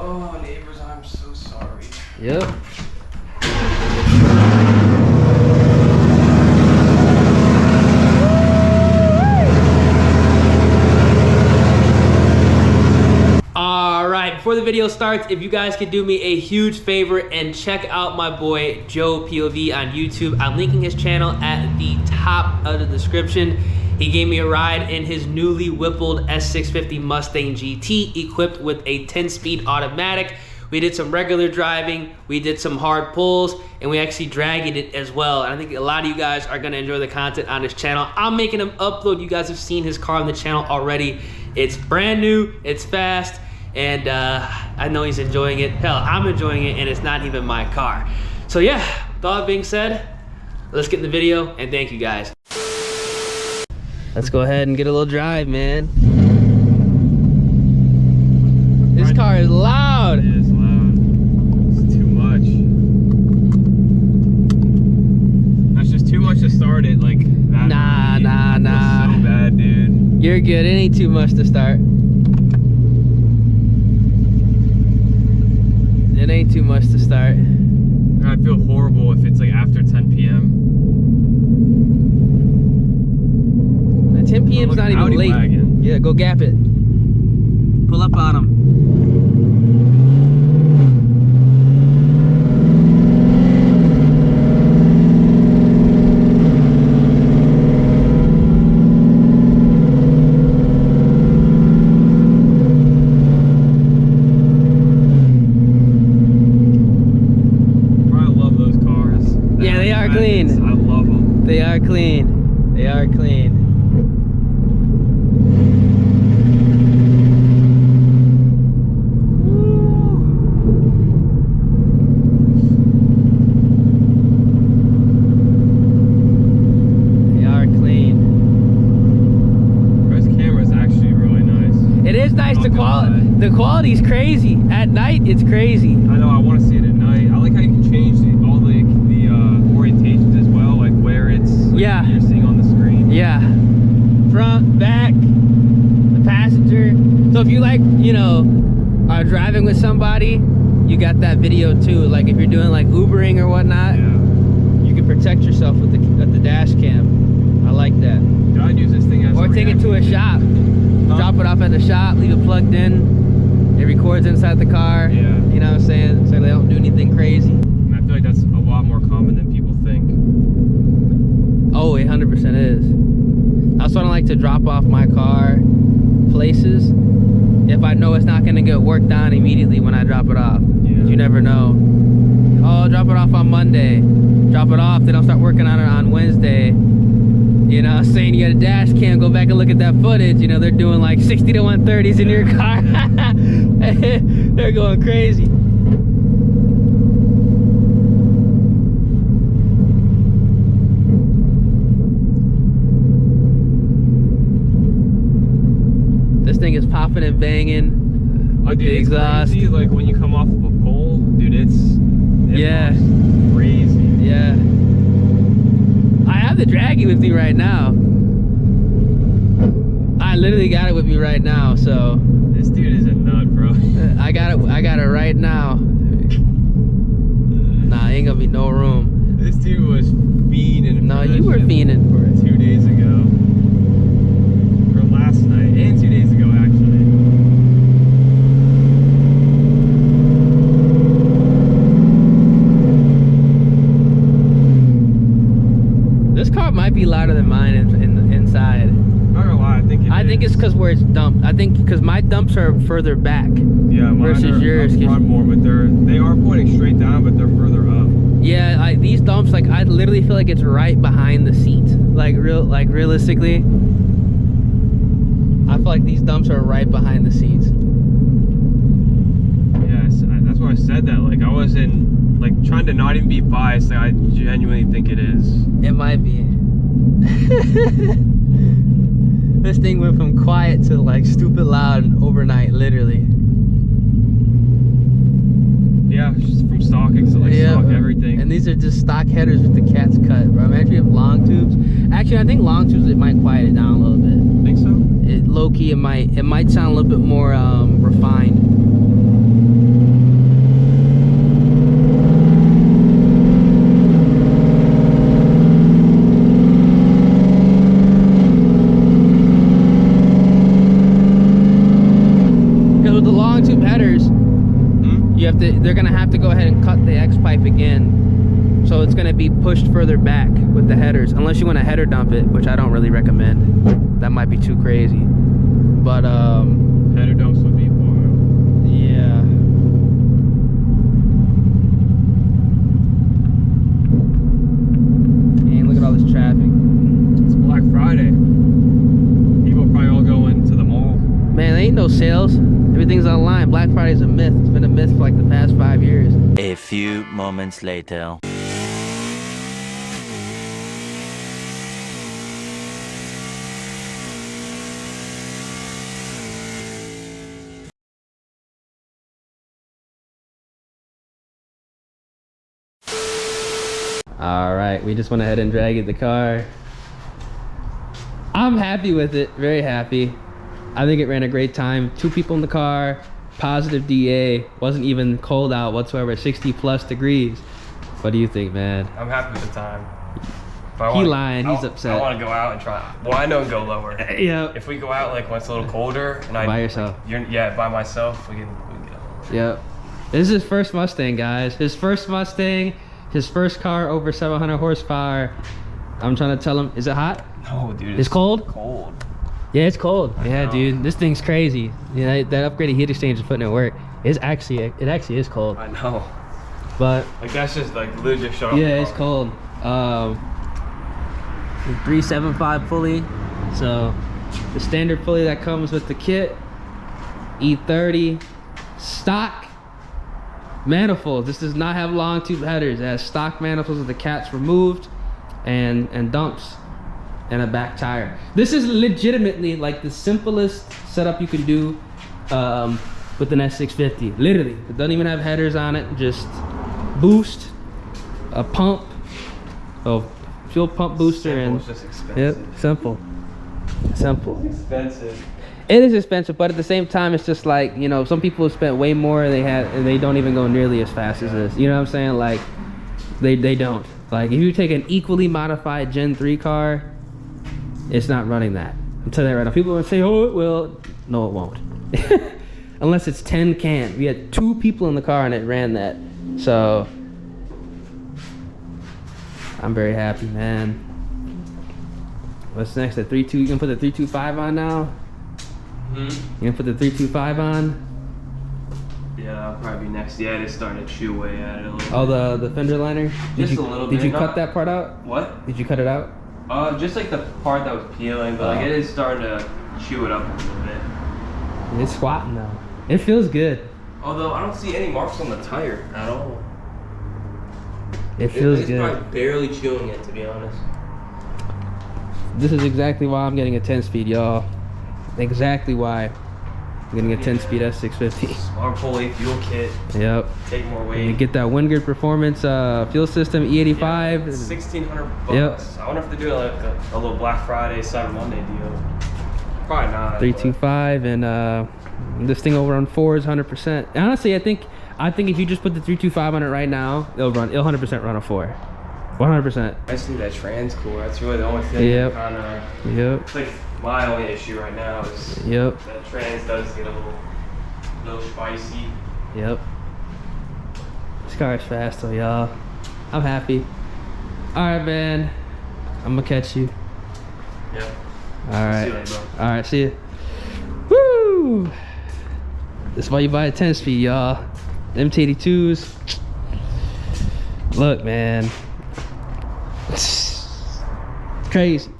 Oh, neighbors, I'm so sorry. Yep. Alright, before the video starts, if you guys could do me a huge favor and check out my boy Joe POV on YouTube. I'm linking his channel at the top of the description. He gave me a ride in his newly whippled S650 Mustang GT equipped with a 10-speed automatic. We did some regular driving, we did some hard pulls, and we actually dragged it as well. And I think a lot of you guys are gonna enjoy the content on his channel. I'm making him upload. You guys have seen his car on the channel already. It's brand new, it's fast, and I know he's enjoying it. Hell, I'm enjoying it, and it's not even my car. So yeah, with all that being said, let's get in the video, and thank you guys. Let's go ahead and get a little drive, man. This car is loud. It is loud. It's too much. That's just too much to start it like that. Nah. So bad, dude. You're good. It ain't too much to start. It ain't too much to start. I feel horrible if it's like after 10 p.m. 10 p.m. is not even late. Wagon. Yeah, go gap it. Pull up on him. I love those cars. Yeah, they are clean. I love them. They are clean. They are clean. The quality's crazy. At night, it's crazy. I know, I want to see it at night. I like how you can change all the orientations as well, like where it's yeah. You're seeing on the screen. Yeah. Front, back, the passenger. So if you like, you know, are driving with somebody, you got that video too. Like if you're doing like Ubering or whatnot, yeah. You can protect yourself with the dash cam. I like that. Dude, I'd use this thing as or take it to a shop. Drop it off at the shop, leave it plugged in. It records inside the car. Yeah. You know what I'm saying? So they don't do anything crazy. And I feel like that's a lot more common than people think. Oh, it 100% is. That's why I don't like to drop off my car places if I know it's not going to get worked on immediately when I drop it off. Yeah. You never know. Oh, drop it off on Monday. Drop it off, they don't start working on it on Wednesday. You know, saying you got a dash cam, go back and look at that footage. You know, they're doing like 60 to 130s in your car. They're going crazy. This thing is popping and banging. Oh, dude, the exhaust. Crazy, like when you come off of a pole, dude, it's yeah, crazy. Yeah. I have the Draggy with me right now. I literally got it with me right now, so. This dude is a nut, bro. I got it right now. Nah, ain't gonna be no room. This dude was fiending. No, you were fiending for it. 2 days ago. Or last night, and 2 days ago, actually. This car might be louder than mine in the inside. Not gonna lie, I think it's because where it's dumped. I think because my dumps are further back. Yeah, versus yours. Front more, but they are pointing straight down, but they're further up. Yeah, these dumps, like I literally feel like it's right behind the seat. Like realistically, I feel like these dumps are right behind the seats. Yes, that's why I said that. Like I wasn't like trying to not even be biased. Like, I genuinely think it is. It might be. This thing went from quiet to like stupid loud overnight, literally. Yeah, just from stocking to like stock everything. And these are just stock headers with the cat's cut, bro. Imagine you have long tubes. Actually, I think long tubes, it might quiet it down a little bit. Think so? Low key, it might sound a little bit more refined. Because with the long tube headers, you have to. They're gonna have to go ahead and cut the X pipe again, so it's gonna be pushed further back with the headers. Unless you want to header dump it, which I don't really recommend. That might be too crazy. But header dumps would be wild. Yeah. And look at all this traffic. It's Black Friday. People probably all going to the mall. Man, there ain't no sales. Everything's online. Black Friday's a myth. It's been a myth for like the past 5 years. A few moments later. All right, we just went ahead and dragged the car. I'm happy with it, very happy. I think it ran a great time. 2 people in the car, positive DA, wasn't even cold out whatsoever, 60+ degrees. What do you think, man? I'm happy with the time. He lying, he's upset. I want to go out and try. Well, I know go lower. Yeah. If we go out like when it's a little colder and By yourself. Yeah, by myself, we can get lower. Yep. This is his first Mustang, guys. His first Mustang, his first car over 700 horsepower. I'm trying to tell him, is it hot? No, dude. It's cold? Cold. Yeah, it's cold. Yeah, know. dude, this thing's crazy. Yeah, that upgraded heat exchange is putting it work. It actually is cold. I know. But like that's just like literally just shut off. yeah, it's cold. 375 pulley. So the standard pulley that comes with the kit. E30 stock manifold. This does not have long tube headers. It has stock manifolds with the cats removed and dumps and a back tire. This is legitimately like the simplest setup you can do with an S650. Literally, it doesn't even have headers on it. Just boost, a pump, fuel pump booster, Simple, and it's just expensive. Yep, simple. Expensive. It is expensive, but at the same time, it's just like, you know, some people have spent way more and they don't even go nearly as fast as this. You know what I'm saying? Like, they don't. Like, if you take an equally modified Gen 3 car, it's not running that. I'm telling you right now. People will say, oh, it will. No, it won't. Unless it's 10 can. We had 2 people in the car and it ran that. So, I'm very happy, man. What's next? The 3.2. You can put the 325 on now? You gonna put the 325 on? Yeah, that'll probably be next. Yeah, it's starting to chew away at it a little. Oh, the fender liner? Just a little bit. Did you cut that part out? What? Did you cut it out? Just like the part that was peeling, but like it is starting to chew it up a little bit. It's squatting though. It feels good. Although I don't see any marks on the tire at all. It feels it's good. probably barely chewing it, to be honest. This is exactly why I'm getting a 10-speed, y'all. Exactly why I'm getting a 10-speed S650. Smart pulley, fuel kit. Yep. Take more weight. And you get that Winegrid Performance fuel system, E85. Yeah, it's $1,600. Yep. I wonder if they do like a little Black Friday, Cyber Monday deal. Probably not. 325 and this thing will run 4s 100%. Honestly, I think if you just put the 325 on it right now, it'll 100% run a 4. 100%. I just think that trans cool. That's really the only thing. Yep. Kind of. Yep. It's like my only issue right now is. Yep. That trans does get a little spicy. Yep. This car is fast though, y'all. I'm happy. Alright, man. I'm gonna catch you. Yep. Alright. See you later, bro. Alright, see you. Woo! That's why you buy a 10-speed, y'all. MT82s. Look, man. Crazy.